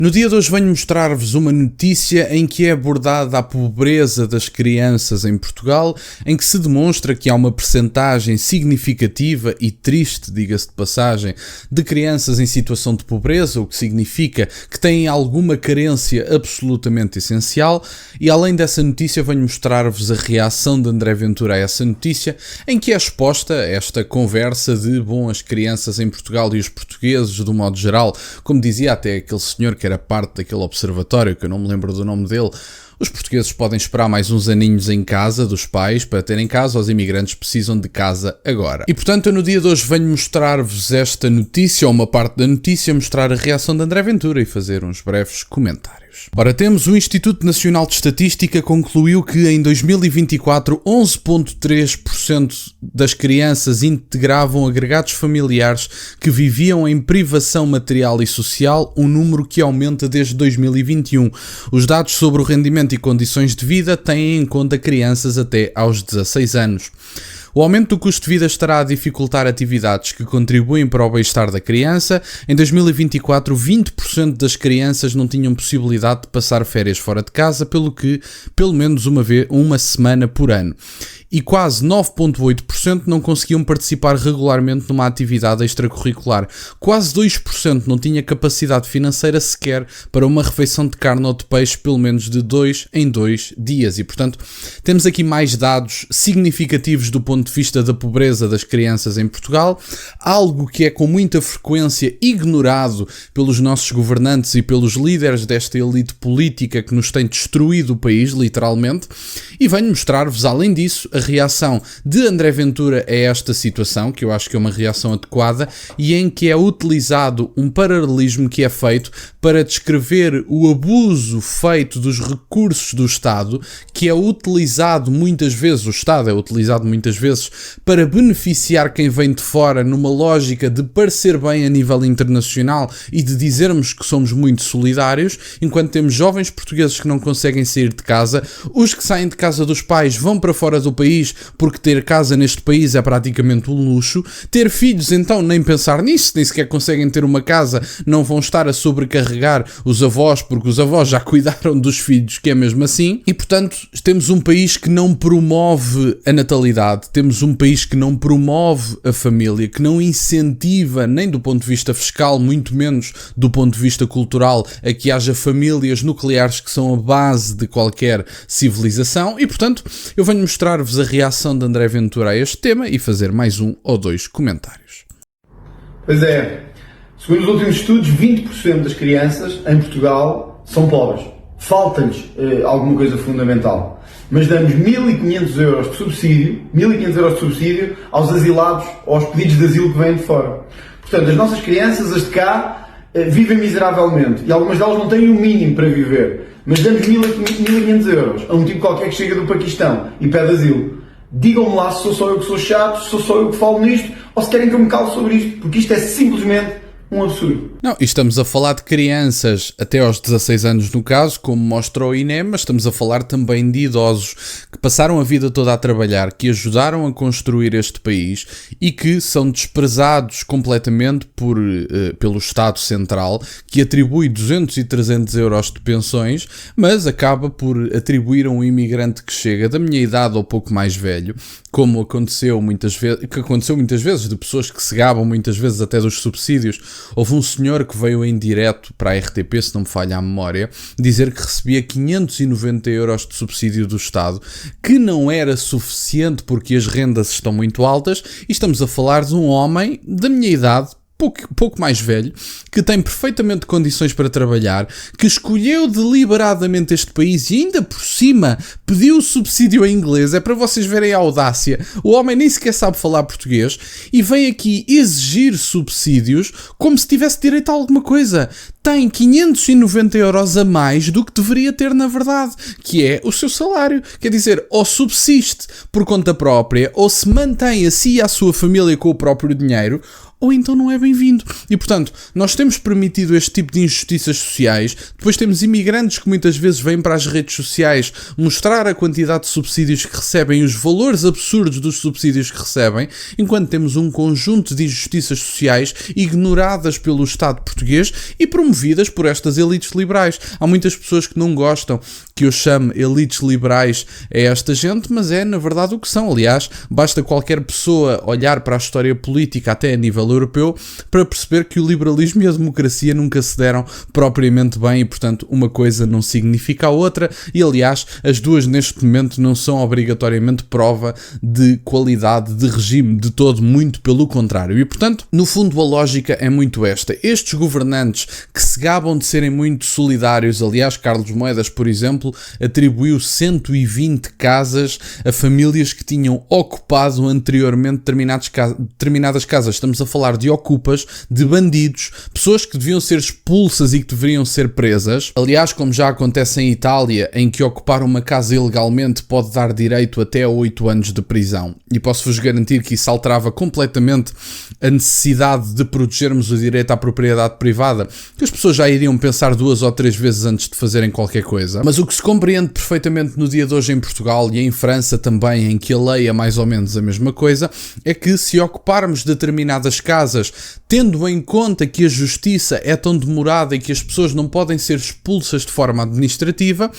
No dia de hoje venho mostrar-vos uma notícia em que é abordada a pobreza das crianças em Portugal, em que se demonstra que há uma percentagem significativa e triste, diga-se de passagem, de crianças em situação de pobreza, o que significa que têm alguma carência absolutamente essencial, e além dessa notícia venho mostrar-vos a reação de André Ventura a essa notícia, em que é exposta esta conversa de, as crianças em Portugal e os portugueses, do modo geral, como dizia até aquele senhor que era parte daquele observatório, que eu não me lembro do nome dele, os portugueses podem esperar mais uns aninhos em casa dos pais para terem casa, os imigrantes precisam de casa agora. E portanto eu no dia de hoje venho mostrar-vos esta notícia, ou uma parte da notícia, mostrar a reação de André Ventura e fazer uns breves comentários. Ora, temos o Instituto Nacional de Estatística concluiu que em 2024 11,3% das crianças integravam agregados familiares que viviam em privação material e social, um número que aumenta desde 2021. Os dados sobre o rendimento e condições de vida têm em conta crianças até aos 16 anos. O aumento do custo de vida estará a dificultar atividades que contribuem para o bem-estar da criança. Em 2024, 20% das crianças não tinham possibilidade de passar férias fora de casa, pelo menos uma semana por ano. E quase 9,8% não conseguiam participar regularmente numa atividade extracurricular. Quase 2% não tinha capacidade financeira sequer para uma refeição de carne ou de peixe, pelo menos de 2 em 2 dias. E, portanto, temos aqui mais dados significativos do ponto de vista da pobreza das crianças em Portugal, algo que é com muita frequência ignorado pelos nossos governantes e pelos líderes desta elite política que nos tem destruído o país, literalmente, e venho mostrar-vos, além disso, a reação de André Ventura a esta situação, que eu acho que é uma reação adequada, e em que é utilizado um paralelismo que é feito para descrever o abuso feito dos recursos do Estado, que é utilizado muitas vezes, o Estado é utilizado muitas vezes para beneficiar quem vem de fora numa lógica de parecer bem a nível internacional e de dizermos que somos muito solidários, enquanto temos jovens portugueses que não conseguem sair de casa, os que saem de casa dos pais vão para fora do país porque ter casa neste país é praticamente um luxo, ter filhos então nem pensar nisso, nem sequer conseguem ter uma casa, não vão estar a sobrecarregar os avós porque os avós já cuidaram dos filhos, que é mesmo assim, e portanto temos um país que não promove a natalidade, temos um país que não promove a família, que não incentiva nem do ponto de vista fiscal, muito menos do ponto de vista cultural, a que haja famílias nucleares que são a base de qualquer civilização, e portanto eu venho mostrar-vos a reação de André Ventura a este tema e fazer mais um ou dois comentários. Pois é, segundo os últimos estudos, 20% das crianças em Portugal são pobres. Falta-lhes alguma coisa fundamental. Mas damos 1.500 euros de subsídio aos asilados, aos pedidos de asilo que vêm de fora. Portanto, as nossas crianças, as de cá, vivem miseravelmente e algumas delas não têm o mínimo para viver. Mas damos 1.500 euros a um tipo qualquer que chega do Paquistão e pede asilo. Digam-me lá se sou só eu que sou chato, se sou só eu que falo nisto, ou se querem que eu me cale sobre isto, porque isto é simplesmente um absurdo. Não, e estamos a falar de crianças até aos 16 anos no caso, como mostra o INE, mas estamos a falar também de idosos que passaram a vida toda a trabalhar, que ajudaram a construir este país e que são desprezados completamente pelo Estado Central, que atribui 200 e 300 euros de pensões, mas acaba por atribuir a um imigrante que chega da minha idade ou pouco mais velho, como aconteceu muitas vezes, de pessoas que se gabam muitas vezes até dos subsídios. Houve um senhor que veio em direto para a RTP, se não me falha a memória, dizer que recebia 590 euros de subsídio do Estado, que não era suficiente porque as rendas estão muito altas, e estamos a falar de um homem da minha idade, pouco mais velho, que tem perfeitamente condições para trabalhar, que escolheu deliberadamente este país e ainda por cima pediu o subsídio em inglês. É para vocês verem a audácia. O homem nem sequer sabe falar português e vem aqui exigir subsídios como se tivesse direito a alguma coisa. Tem 590 euros a mais do que deveria ter na verdade, que é o seu salário. Quer dizer, ou subsiste por conta própria, ou se mantém a si e a sua família com o próprio dinheiro, ou então não é bem-vindo. E, portanto, nós temos permitido este tipo de injustiças sociais, depois temos imigrantes que muitas vezes vêm para as redes sociais mostrar a quantidade de subsídios que recebem e os valores absurdos dos subsídios que recebem, enquanto temos um conjunto de injustiças sociais ignoradas pelo Estado português e promovidas por estas elites liberais. Há muitas pessoas que não gostam que eu chame elites liberais a esta gente, mas é na verdade o que são. Aliás, basta qualquer pessoa olhar para a história política até a nível europeu para perceber que o liberalismo e a democracia nunca se deram propriamente bem e, portanto, uma coisa não significa a outra e, aliás, as duas neste momento não são obrigatoriamente prova de qualidade de regime de todo, muito pelo contrário. E, portanto, no fundo a lógica é muito esta. Estes governantes que se gabam de serem muito solidários, aliás, Carlos Moedas, por exemplo, atribuiu 120 casas a famílias que tinham ocupado anteriormente determinadas casas. Estamos a falar de ocupas, de bandidos, pessoas que deviam ser expulsas e que deveriam ser presas. Aliás, como já acontece em Itália, em que ocupar uma casa ilegalmente pode dar direito até a 8 anos de prisão. E posso-vos garantir que isso alterava completamente a necessidade de protegermos o direito à propriedade privada, que as pessoas já iriam pensar 2 ou 3 vezes antes de fazerem qualquer coisa. Mas o que se compreende perfeitamente no dia de hoje em Portugal e em França também, em que a lei é mais ou menos a mesma coisa, é que se ocuparmos determinadas casas, tendo em conta que a justiça é tão demorada e que as pessoas não podem ser expulsas de forma administrativa,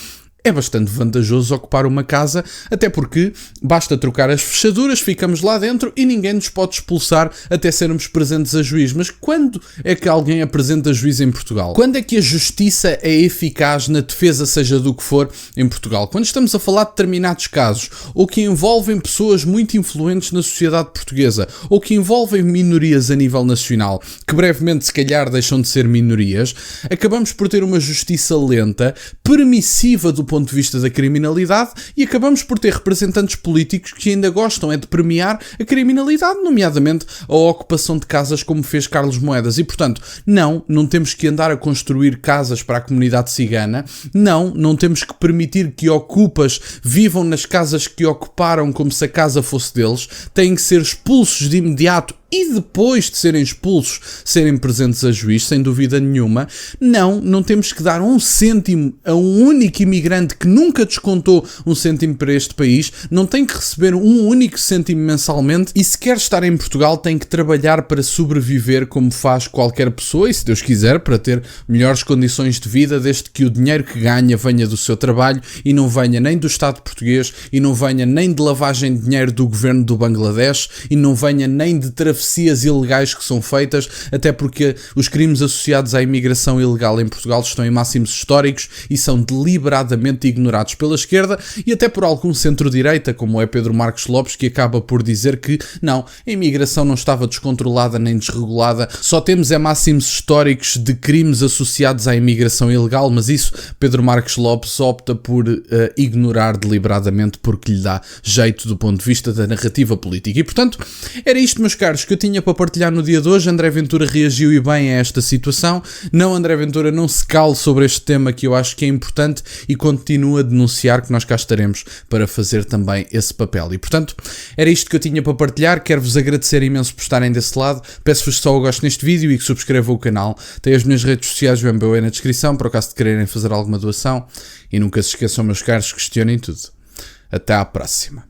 é bastante vantajoso ocupar uma casa, até porque basta trocar as fechaduras, ficamos lá dentro e ninguém nos pode expulsar até sermos presentes a juiz. Mas quando é que alguém apresenta juiz em Portugal? Quando é que a justiça é eficaz na defesa, seja do que for, em Portugal? Quando estamos a falar de determinados casos, ou que envolvem pessoas muito influentes na sociedade portuguesa, ou que envolvem minorias a nível nacional, que brevemente se calhar deixam de ser minorias, acabamos por ter uma justiça lenta, permissiva do ponto de vista da criminalidade e acabamos por ter representantes políticos que ainda gostam de premiar a criminalidade, nomeadamente a ocupação de casas como fez Carlos Moedas. E, portanto, não temos que andar a construir casas para a comunidade cigana, não temos que permitir que ocupas vivam nas casas que ocuparam como se a casa fosse deles, têm que ser expulsos de imediato e depois de serem expulsos, serem presentes a juiz, sem dúvida nenhuma. Não temos que dar 1 cêntimo a um único imigrante que nunca descontou 1 cêntimo para este país, não tem que receber 1 único cêntimo mensalmente e se quer estar em Portugal tem que trabalhar para sobreviver como faz qualquer pessoa e, se Deus quiser, para ter melhores condições de vida, desde que o dinheiro que ganha venha do seu trabalho e não venha nem do Estado português e não venha nem de lavagem de dinheiro do governo do Bangladesh e não venha nem de travessias ilegais que são feitas, até porque os crimes associados à imigração ilegal em Portugal estão em máximos históricos e são deliberadamente ignorados pela esquerda e até por algum centro-direita, como é Pedro Marcos Lopes, que acaba por dizer que não, a imigração não estava descontrolada nem desregulada, só temos máximos históricos de crimes associados à imigração ilegal, mas isso Pedro Marcos Lopes opta por ignorar deliberadamente porque lhe dá jeito do ponto de vista da narrativa política. E, portanto, era isto, meus caros, que eu tinha para partilhar no dia de hoje. André Ventura reagiu e bem a esta situação. Não, André Ventura não se cale sobre este tema que eu acho que é importante e continua a denunciar que nós cá estaremos para fazer também esse papel. E, portanto, era isto que eu tinha para partilhar. Quero-vos agradecer imenso por estarem desse lado. Peço-vos só o gosto neste vídeo e que subscrevam o canal. Tem as minhas redes sociais, o MBA na descrição, para o caso de quererem fazer alguma doação. E nunca se esqueçam, meus caros, questionem tudo. Até à próxima.